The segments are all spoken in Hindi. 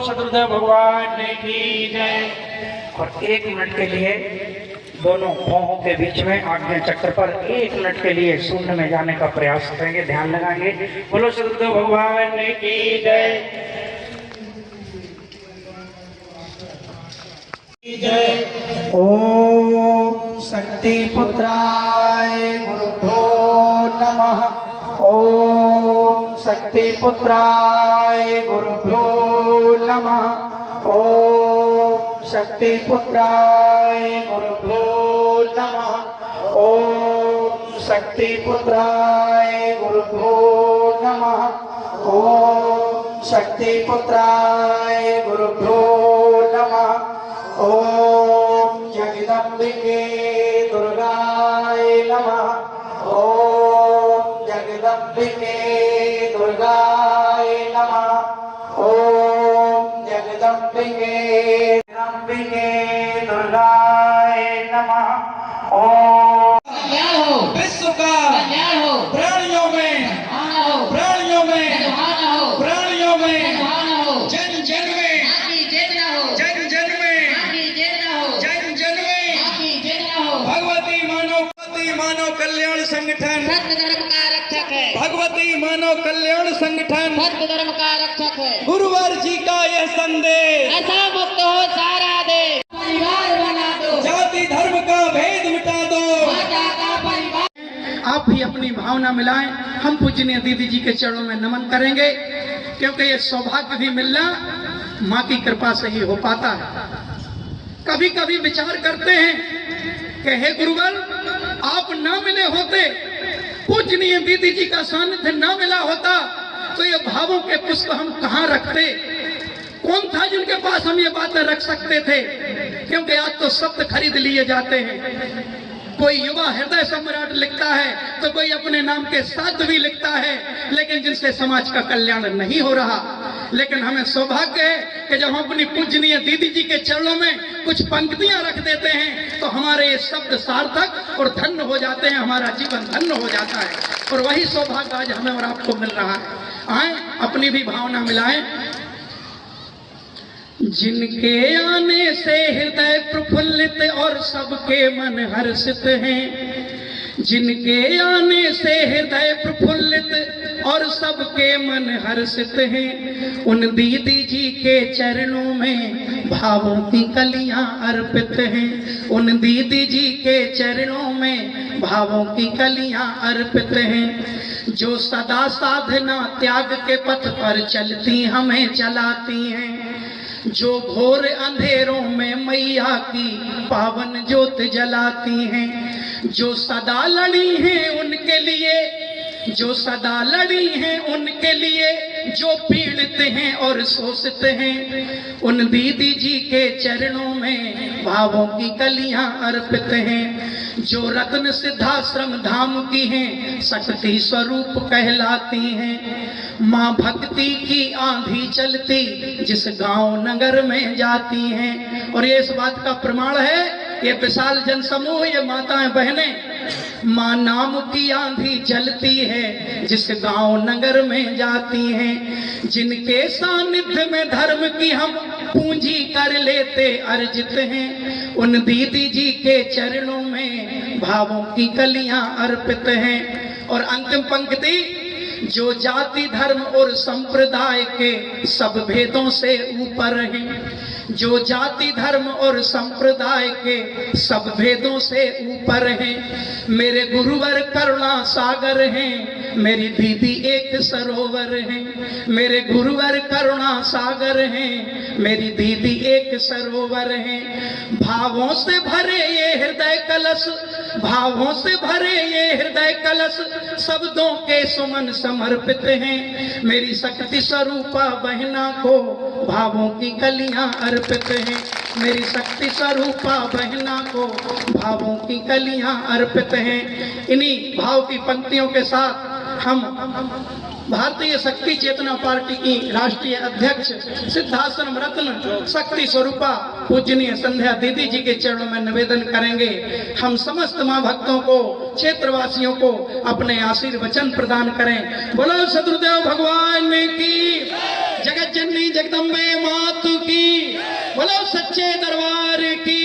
सदगुरुदेव भगवान की जय। और 1 मिनट के लिए दोनों पांवों के बीच में आज्ञा चक्र पर 1 मिनट के लिए शून्य में जाने का प्रयास करेंगे, ध्यान लगाएंगे। बोलो सदगुरुदेव भगवान की जय। जय। ओम शक्ति पुत्राय गुरुभ्यो नमः। ओम शक्ति पुत्राय गुरुभ्यो नमः। ओम शक्ति पुत्राय गुरुभ्यो नमः। ओम शक्ति पुत्राय गुरुभ्यो नमः। ओम शक्ति पुत्राय गुरुभ्यो नमः। ओम जगदम्बिके दुर्गाय नमः। ओम जगदम्बिके दुर्गाय नमः। ओम जगदम्बिके दुर्गाय नमः। ओम विश्व का प्राणियों में प्राणियों में प्राणियों में जन जन में जन जन में जन जन में भगवती मानव कल्याण संगठन धर्म का रक्षक है। भगवती मानव कल्याण संगठन धर्म का रक्षक है। गुरुवर जी का यह संदेश नशा मुक्त हो सारा देश। परिवार बना दो, जाति धर्म का भेद मिटा दो। माता का परिवार। आप भी अपनी भावना मिलाएं। हम पूजनीय दीदी जी के चरणों में नमन करेंगे, क्योंकि ये सौभाग्य भी मिलना माँ की कृपा से ही हो पाता है। कभी कभी विचार करते हैं कि हे गुरुवर, आप ना मिले होते, पूजनीय दीदी जी का सानिध्य ना मिला होता, तो ये भावों के पुष्प हम कहाँ रखते? कौन था जिनके पास हम ये बातें रख सकते थे? क्योंकि आज तो शब्द खरीद लिए जाते हैं। कोई युवा हृदय सम्राट लिखता है, तो कोई अपने नाम के साथ भी लिखता है, लेकिन जिनसे समाज का कल्याण नहीं हो रहा। लेकिन हमें सौभाग्य है कि जब हम अपनी पूजनीय दीदी जी के चरणों में कुछ पंक्तियां रख देते हैं, तो हमारे ये शब्द सार्थक और धन्य हो जाते हैं, हमारा जीवन धन्य हो जाता है। और वही सौभाग्य आज हमें और आपको मिल रहा है। आए अपनी भी भावना मिलाएं। जिनके आने से हृदय प्रफुल्लित और सबके मन हर्षित हैं। जिनके आने से हृदय प्रफुल्लित और सबके मन हर्षित हैं, उन दीदी जी के चरणों में भावों की कलियां अर्पित हैं। उन दीदी जी के चरणों में भावों की कलियां अर्पित हैं, जो सदा साधना त्याग के पथ पर चलती हमें चलाती हैं। जो घोर अंधेरों में मैया की पावन ज्योत जलाती हैं। जो सदा लड़ी हैं उनके लिए, जो सदा लड़ी हैं उनके लिए, जो पीड़ित हैं और शोषित हैं, उन दीदी जी के चरणों में भावों की कलियां अर्पित हैं। जो रत्न सिद्धाश्रम धाम की हैं, शक्ति स्वरूप कहलाती हैं। माँ भक्ति की आंधी चलती जिस गांव नगर में जाती हैं। और ये इस बात का प्रमाण है, ये विशाल जनसमूह, ये माताएं बहनें, माँ नाम की आंधी चलती है जिस गांव नगर में जाती हैं। जिनके सानिध्य में धर्म की हम पूंजी कर लेते अर्जित हैं, उन दीदी जी के चरणों में भावों की कलियां अर्पित हैं। और अंतिम पंक्ति, जो जाति धर्म और संप्रदाय के सब भेदों से ऊपर हैं। जो जाति धर्म और संप्रदाय के सब भेदों से ऊपर हैं। मेरे गुरुवर करुणा सागर हैं, मेरी दीदी एक सरोवर हैं। मेरे गुरुवर करुणा सागर हैं, मेरी दीदी एक सरोवर हैं। भावों से भरे ये हृदय कलश, भावों से भरे ये हृदय कलश, शब्दों के सुमन समर्पित हैं। मेरी शक्ति स्वरूपा बहना को भावों की कलियां अर्पित हैं। मेरी शक्ति स्वरूपा बहना को भावों की कलियां अर्पित हैं। इन्हीं भाव की पंक्तियों के साथ हम भारतीय शक्ति चेतना पार्टी की राष्ट्रीय अध्यक्ष सिद्धाश्रम रत्न शक्ति स्वरूपा पूजनीय संध्या दीदी जी के चरणों में निवेदन करेंगे। हम समस्त मां भक्तों को, क्षेत्रवासियों को अपने आशीर्वचन प्रदान करें। बोलो सदगुरुदेव भगवान की। जगत जननी जगदम्बे मातु की, बोलो सच्चे दरबार की।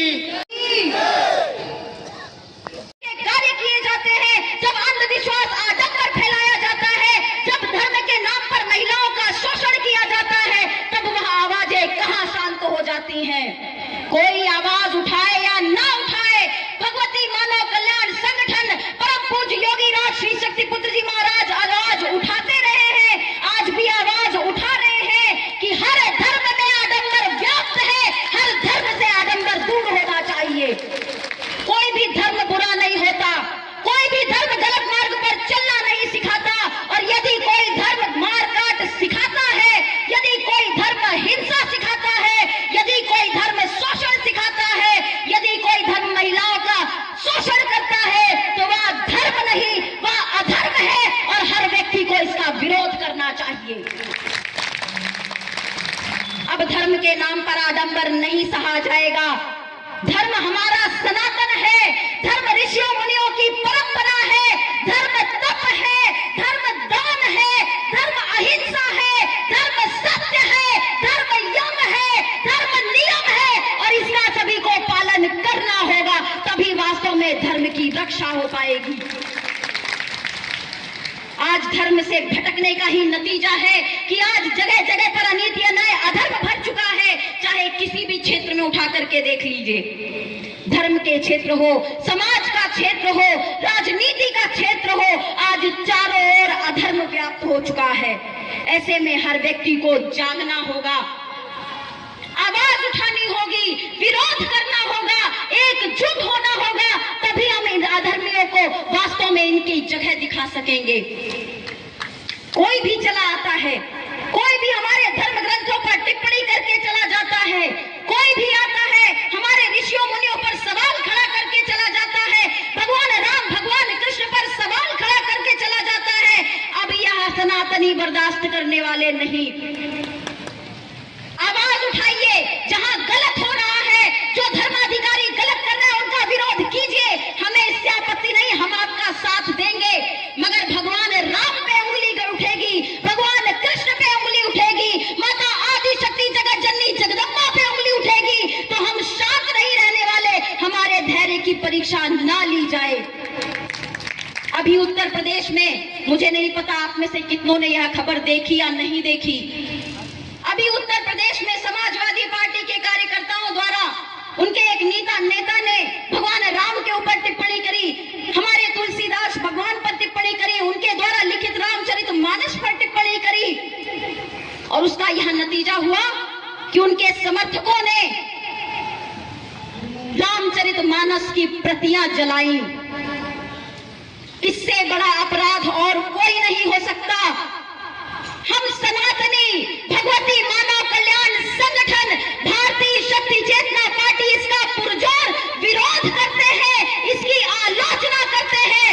कार्य किए जाते हैं, जब अंधविश्वास आडंबर फैलाया जाता है, जब धर्म के नाम पर महिलाओं का शोषण किया जाता है, तब वह आवाजें कहां शांत हो जाती हैं। कोई आवाज उठाए या ना उठाए, भगवती मानव कल्याण संगठन परम पूज्य योगी राज श्री शक्ति पुत्र जी महाराज आवाज उठाते रहे हैं, आज भी आवाज उठा रहे हैं कि हर धर्म में आडंबर व्याप्त है, हर धर्म से आडंबर दूर होना चाहिए। कोई भी धर्म बुरा नहीं होता, कोई भी धर्म गलत मार्ग पर चलना नहीं सिखाता, और यदि कोई धर्म मारकाट सिखाता है, यदि कोई धर्म हिंसा सिखाता है, यदि कोई धर्म शोषण सिखाता है, यदि कोई धर्म महिलाओं का शोषण करता है, तो वह धर्म नहीं, वह अधर्म है, और हर व्यक्ति को इसका विरोध करना चाहिए। अब धर्म के नाम पर आडंबर नहीं सहा जाएगा। धर्म हमारा सनातन है, धर्म ऋषियों मुनियों की परंपरा है, धर्म तप है, धर्म दान है, धर्म अहिंसा है, धर्म सत्य है, धर्म यम है, धर्म नियम है, और इसका सभी को पालन करना होगा, तभी वास्तव में धर्म की रक्षा हो पाएगी। आज धर्म से भटकने का ही नतीजा है कि आज जगह जगह पर अनीति अन्याय अधर्म भर चुका है, चाहे किसी भी क्षेत्र में उठा करके देख लीजिए। धर्म के क्षेत्र हो, समाज का क्षेत्र हो, राजनीति का क्षेत्र हो, आज चारों ओर अधर्म व्याप्त हो चुका है। ऐसे में हर व्यक्ति को जागना होगा, आवाज उठानी होगी, विरोध करना होगा, एकजुट होना होगा, तभी हम इन अधर्मियों को वास्तव में इनकी जगह दिखा सकेंगे। कोई भी चला आता है, कोई भी हमारे धर्म ग्रंथों पर टिप्पणी करके चला जाता है, कोई भी आता है हमारे ऋषियों मुनियों पर सवाल खड़ा करके चला जाता है, भगवान राम भगवान कृष्ण पर सवाल खड़ा करके चला जाता है। अब यह सनातनी बर्दाश्त करने वाले नहीं। आवाज उठाइए, जहां गलत हो रहा है, जो धर्माधिकारी गलत कर रहे हैं उनका विरोध कीजिए, हमें इससे आपत्ति नहीं, हम आपका साथ देंगे। मगर भगवान राम पे उंगली उठेगी, भगवान कृष्ण पे उंगली उठेगी, माता आदि शक्ति जगत जननी जगदम्बा पे उंगली उठेगी, तो हम शांत नहीं रहने वाले, हमारे धैर्य की परीक्षा ना ली जाए। अभी उत्तर प्रदेश में, मुझे नहीं पता आप में से कितनों ने यह खबर देखी या नहीं देखी, अभी उत्तर प्रदेश में समाजवादी पार्टी के कार्यकर्ताओं द्वारा उनके एक नेता ने भगवान राम के ऊपर टिप्पणी करी, हमारे तुलसीदास भगवान पर टिप्पणी करी, उनके द्वारा लिखित रामचरितमानस पर टिप्पणी करी, और उसका यह नतीजा हुआ कि उनके समर्थकों ने रामचरितमानस की प्रतियां जलाई। इससे बड़ा अपराध और कोई नहीं हो सकता। हम सनातनी भगवती मानव कल्याण संगठन भारतीय शक्ति चेतना पार्टी इसका पुरजोर विरोध करते हैं, इसकी आलोचना करते हैं।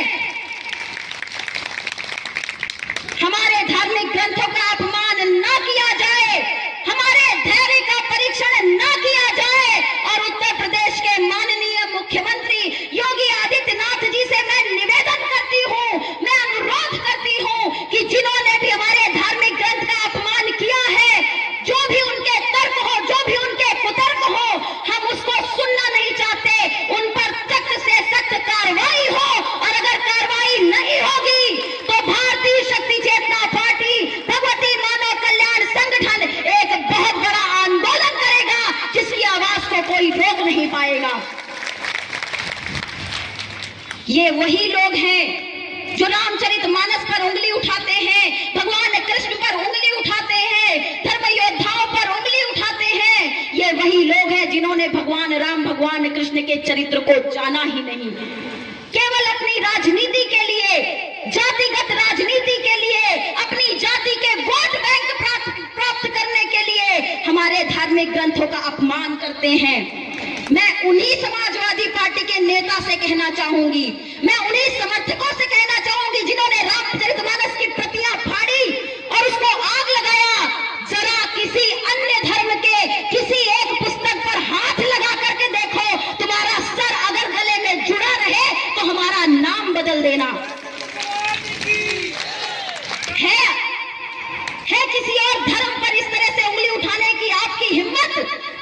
हमारे धार्मिक ग्रंथों का अपमान न किया जाए, हमारे धैर्य का परीक्षण न किया जाए, और उत्तर प्रदेश के माननीय मुख्यमंत्री योगी आदित्यनाथ जी से मैं निवेदन करती हूं, मैं अनुरोध करती हूं कि जिन्होंने भी हमारे धार्मिक ग्रंथ का अपमान किया है, जो भी उनके तर्क हो, जो भी उनके कुतर्क हो, हम उसको सुनना नहीं चाहते। उन पर सख्त से सख्त कार्रवाई हो, और अगर कार्रवाई नहीं होगी तो भारतीय शक्ति चेतना पार्टी भगवती मानव कल्याण संगठन एक बहुत बड़ा आंदोलन करेगा, जिसकी आवाज को कोई रोक नहीं पाएगा। ये वही लोग हैं जो रामचरितमानस पर उंगली उठाते हैं, भगवान कृष्ण पर उंगली उठाते हैं, धर्म योद्धाओं पर उंगली उठाते हैं। ये वही लोग हैं जिन्होंने भगवान राम भगवान कृष्ण के चरित्र को जाना ही नहीं, केवल अपनी राजनीति के लिए, जातिगत राजनीति के लिए, अपनी जाति के वोट बैंक प्राप्त करने के लिए हमारे धार्मिक ग्रंथों का अपमान करते हैं। मैं उन्हीं समाजवादी पार्टी के नेता से कहना चाहूंगी, मैं उन्हीं समर्थकों से कहना चाहूंगी जिन्होंने रामचरितमानस की प्रतियां फाड़ी और उसको आग लगाया, जरा किसी अन्य धर्म के किसी एक पुस्तक पर हाथ लगा करके देखो, तुम्हारा सर अगर गले में जुड़ा रहे तो हमारा नाम बदल देना। है किसी और धर्म पर इस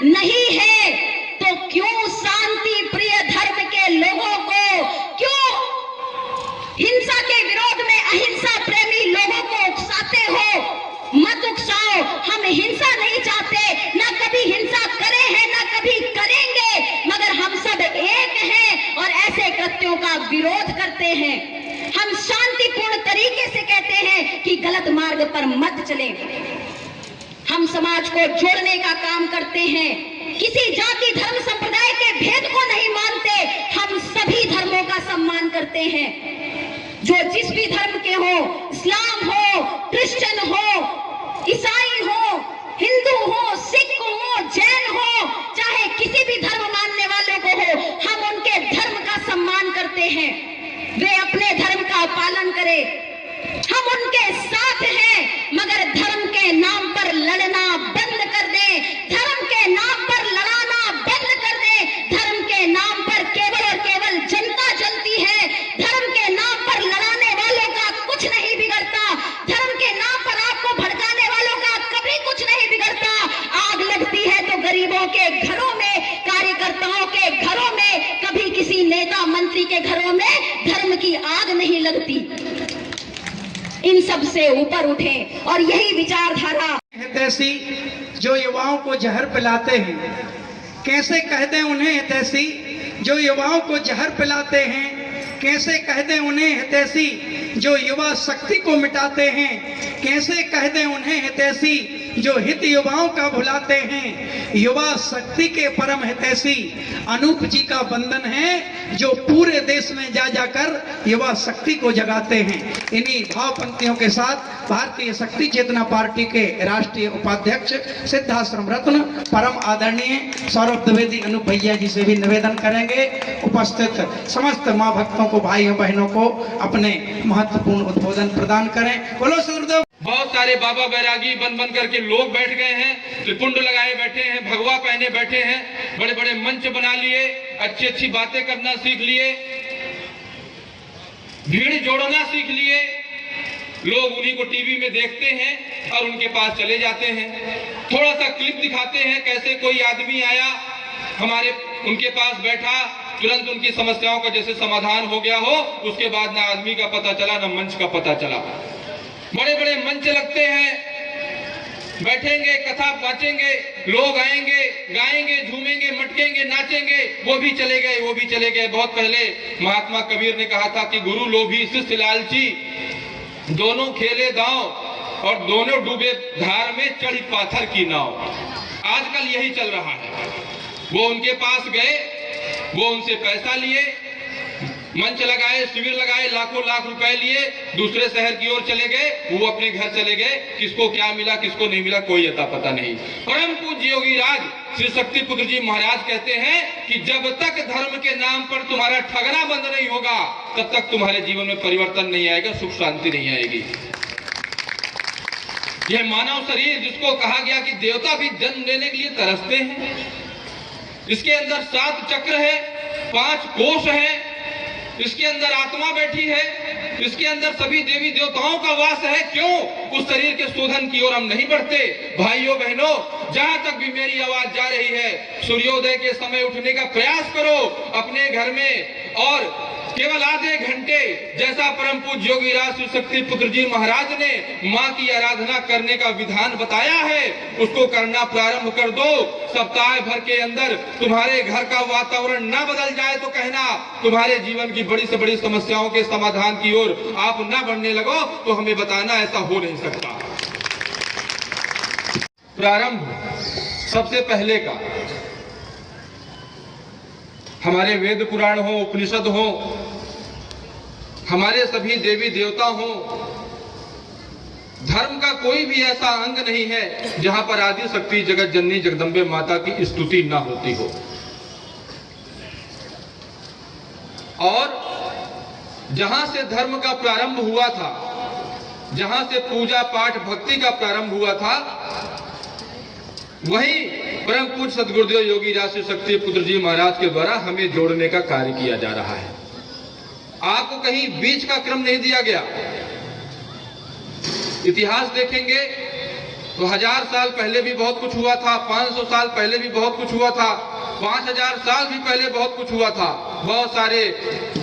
नहीं है तो क्यों शांति प्रिय धर्म के लोगों को, क्यों हिंसा के विरोध में अहिंसा प्रेमी लोगों को उकसाते हो? मत उकसाओ, हम हिंसा नहीं चाहते, ना कभी हिंसा करे हैं ना कभी करेंगे, मगर हम सब एक हैं और ऐसे कृत्यों का विरोध करते हैं। हम शांतिपूर्ण तरीके से कहते हैं कि गलत मार्ग पर मत चलें। हम समाज को जोड़ने का काम करते हैं, किसी जाति धर्म संप्रदाय के भेद को नहीं मानते, हम सभी धर्मों का सम्मान करते हैं। जो जिस भी धर्म के हो, इस्लाम हो, क्रिश्चियन हो, ईसाई हो, हिंदू हो, सिख हो, जैन हो, चाहे किसी भी धर्म मानने वालों को हो, हम उनके धर्म का सम्मान करते हैं। वे अपने धर्म का पालन करें, हम उनके साथ हैं, मगर धर्म के नाम पर लड़ना बंद कर दें, धर्म के नाम पर लड़ाना बंद कर दें। धर्म के नाम पर केवल और केवल जनता जलती है, धर्म के नाम पर लड़ाने वालों का कुछ नहीं बिगड़ता, धर्म के नाम पर आपको भड़काने वालों का कभी कुछ नहीं बिगड़ता। आग लगती है तो गरीबों के घरों में, कार्यकर्ताओं के घरों में, कभी किसी नेता मंत्री के घरों में धर्म की आग नहीं लगती। इन सब से ऊपर उठे और यही विचारधारा हितैषी जो युवाओं को जहर पिलाते हैं, कैसे कह दें उन्हें हितैषी जो युवाओं को जहर पिलाते हैं, कैसे कह दें उन्हें हितैषी जो युवा शक्ति को मिटाते हैं, कैसे कह दें उन्हें हितैषी जो हित युवाओं का भुलाते हैं। युवा शक्ति के परम हितैषी अनूप जी का बंधन है जो पूरे देश में जा जाकर युवा शक्ति को जगाते हैं। इन्हीं भाव पंक्तियों के साथ भारतीय शक्ति चेतना पार्टी के राष्ट्रीय उपाध्यक्ष सिद्धाश्रम रत्न परम आदरणीय सौरभ द्विवेदी अनूप भैया जी से भी निवेदन करेंगे उपस्थित समस्त माँ भक्तों को, भाइयों बहनों को अपने महत्वपूर्ण उद्बोधन प्रदान करें। बोलो सदगुरुदेव। बहुत सारे बाबा बैरागी बन बन करके लोग बैठ गए हैं, त्रिपुंड लगाए बैठे हैं, भगवा पहने बैठे हैं, बड़े बड़े मंच बना लिए, अच्छी अच्छी बातें करना सीख लिए, भीड़ जोड़ना सीख लिए। लोग उन्हीं को टीवी में देखते हैं और उनके पास चले जाते हैं, थोड़ा सा क्लिप दिखाते हैं, कैसे कोई आदमी आया हमारे उनके पास बैठा, तुरंत उनकी समस्याओं का जैसे समाधान हो गया हो, उसके बाद ना आदमी का पता चला ना मंच का पता चला। बड़े बड़े मंच लगते हैं, बैठेंगे, कथा बांचेंगे, लोग आएंगे, गाएंगे, झूमेंगे, मटकेंगे, नाचेंगे, वो भी चले गए, वो भी चले गए। बहुत पहले महात्मा कबीर ने कहा था कि गुरु लोभी शिष्य लालची, दोनों खेले दांव और दोनों डूबे धार में चढ़ी पाथर की नाव। आजकल यही चल रहा है। वो उनके पास गए, वो उनसे पैसा लिए, मंच लगाए, शिविर लगाए, लाखों लाख रुपए लिए, दूसरे शहर की ओर चले गए, वो अपने घर चले गए। किसको क्या मिला, किसको नहीं मिला, कोई अता पता नहीं। परम पूज्य योगी राज श्री शक्ति पुत्र जी महाराज कहते हैं कि जब तक धर्म के नाम पर तुम्हारा ठगना बंद नहीं होगा, तब तक तुम्हारे जीवन में परिवर्तन नहीं आएगा, सुख शांति नहीं आएगी। यह मानव शरीर जिसको कहा गया कि देवता भी जन्म लेने के लिए तरसते हैं, इसके अंदर 7 चक्र है, 5 कोष है, इसके अंदर आत्मा बैठी है, इसके अंदर सभी देवी देवताओं का वास है। क्यों उस शरीर के शोधन की ओर हम नहीं बढ़ते? भाइयों बहनों, जहां तक भी मेरी आवाज जा रही है, सूर्योदय के समय उठने का प्रयास करो अपने घर में, और केवल आधे घंटे जैसा परम पूज्य योगी राज श्री शक्ति पुत्र जी महाराज ने माँ की आराधना करने का विधान बताया है, उसको करना प्रारंभ कर दो। सप्ताह भर के अंदर तुम्हारे घर का वातावरण ना बदल जाए तो कहना, तुम्हारे जीवन की बड़ी से बड़ी समस्याओं के समाधान की ओर आप ना बढ़ने लगो तो हमें बताना, ऐसा हो नहीं सकता। प्रारंभ सबसे पहले का हमारे वेद पुराण हो, उपनिषद हो, हमारे सभी देवी देवता हो, धर्म का कोई भी ऐसा अंग नहीं है जहां पर आदि शक्ति जगत जननी जगदम्बे माता की स्तुति ना होती हो। और जहां से धर्म का प्रारंभ हुआ था, जहां से पूजा पाठ भक्ति का प्रारंभ हुआ था, वहीं परम पूज्य सदगुरुदेव योगी राज श्री शक्ति पुत्र जी महाराज के द्वारा हमें जोड़ने का कार्य किया जा रहा है। आपको कहीं बीच का क्रम नहीं दिया गया। इतिहास देखेंगे तो 1000 साल पहले भी बहुत कुछ हुआ था, 500 साल पहले भी बहुत कुछ हुआ था, 5000 साल भी पहले बहुत कुछ हुआ था। बहुत सारे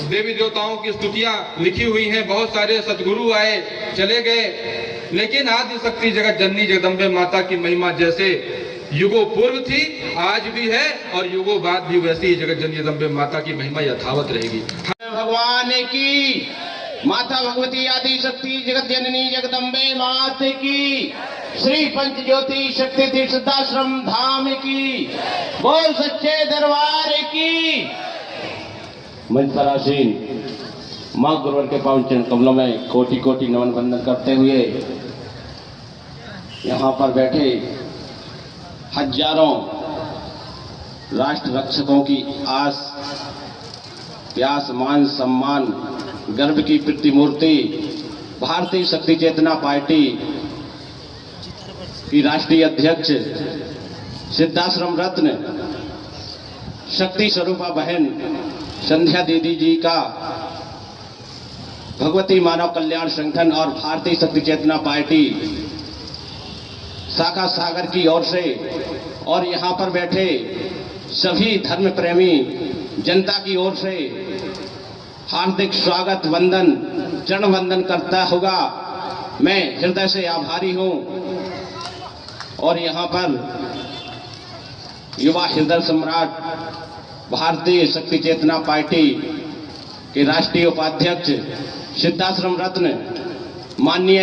देवी देवताओं की स्तुतियां लिखी हुई हैं, बहुत सारे सद्गुरु आए चले गए, लेकिन आदि शक्ति जगत जननी जगदम्बे माता की महिमा जैसे युगों पूर्व थी, आज भी है और युगों बाद भी वैसी ही जगत जननी जगदम्बे माता की महिमा यथावत रहेगी। भगवान की, माता भगवती आदि शक्ति जगत जननी जगदम्बे मात की, श्री पंच ज्योति शक्ति तीर्थ सिद्धाश्रम धाम की, बोल सच्चे दरबार की। मंच पर आसीन मां गुरुवर के पावन चरण कमलों में कोटि कोटि नमन वंदन करते हुए यहाँ पर बैठे हजारों राष्ट्र रक्षकों की आस, प्यास, मान, सम्मान, गर्व की प्रतिमूर्ति भारतीय शक्ति चेतना पार्टी की राष्ट्रीय अध्यक्ष सिद्धाश्रम रत्न शक्ति स्वरूपा बहन संध्या दीदी जी का भगवती मानव कल्याण संगठन और भारतीय शक्ति चेतना पार्टी शाखा सागर की ओर से और यहाँ पर बैठे सभी धर्म प्रेमी जनता की ओर से हार्दिक स्वागत, वंदन, चरण वंदन करता होगा। मैं हृदय से आभारी हूँ और यहाँ पर युवा हृदय सम्राट भारतीय शक्ति चेतना पार्टी के राष्ट्रीय उपाध्यक्ष सिद्धाश्रम रत्न माननीय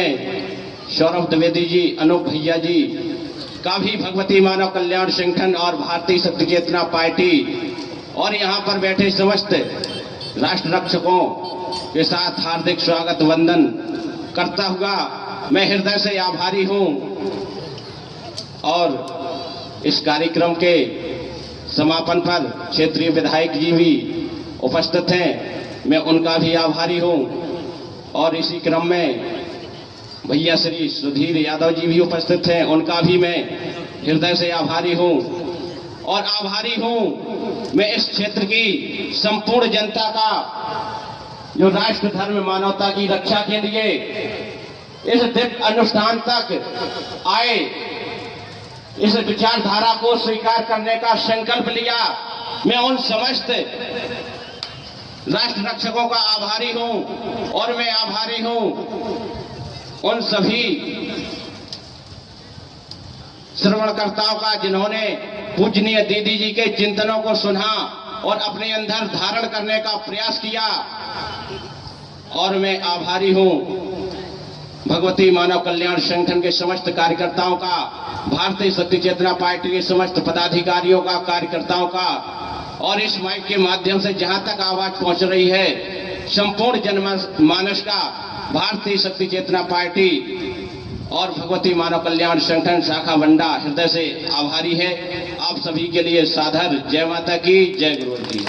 सौरभ द्विवेदी जी, अनूप भैया जी का भी भगवती मानव कल्याण संगठन और भारतीय शक्ति चेतना पार्टी और यहाँ पर बैठे समस्त राष्ट्र रक्षकों के साथ हार्दिक स्वागत, वंदन करता हुआ मैं हृदय से आभारी हूँ। और इस कार्यक्रम के समापन पर क्षेत्रीय विधायक जी भी उपस्थित हैं, मैं उनका भी आभारी हूँ। और इसी क्रम में भैया श्री सुधीर यादव जी भी उपस्थित हैं, उनका भी मैं हृदय से आभारी हूँ। और आभारी हूँ मैं इस क्षेत्र की संपूर्ण जनता का जो राष्ट्र धर्म मानवता की रक्षा के लिए इस दिव्य अनुष्ठान तक आए, इस विचारधारा को स्वीकार करने का संकल्प लिया। मैं उन समस्त राष्ट्र रक्षकों का आभारी हूं और मैं आभारी हूं उन सभी श्रवणकर्ताओं का जिन्होंने पूजनीय दीदी जी के चिंतनों को सुना और अपने अंदर धारण करने का प्रयास किया। और मैं आभारी हूं भगवती मानव कल्याण संगठन के समस्त कार्यकर्ताओं का, भारतीय शक्ति चेतना पार्टी के समस्त पदाधिकारियों का, कार्यकर्ताओं का, और इस माइक के माध्यम से जहां तक आवाज पहुंच रही है संपूर्ण जनमानस का भारतीय शक्ति चेतना पार्टी और भगवती मानव कल्याण संगठन शाखा बंडा हृदय से आभारी है। आप सभी के लिए सादर जय माता की, जय गुरु की।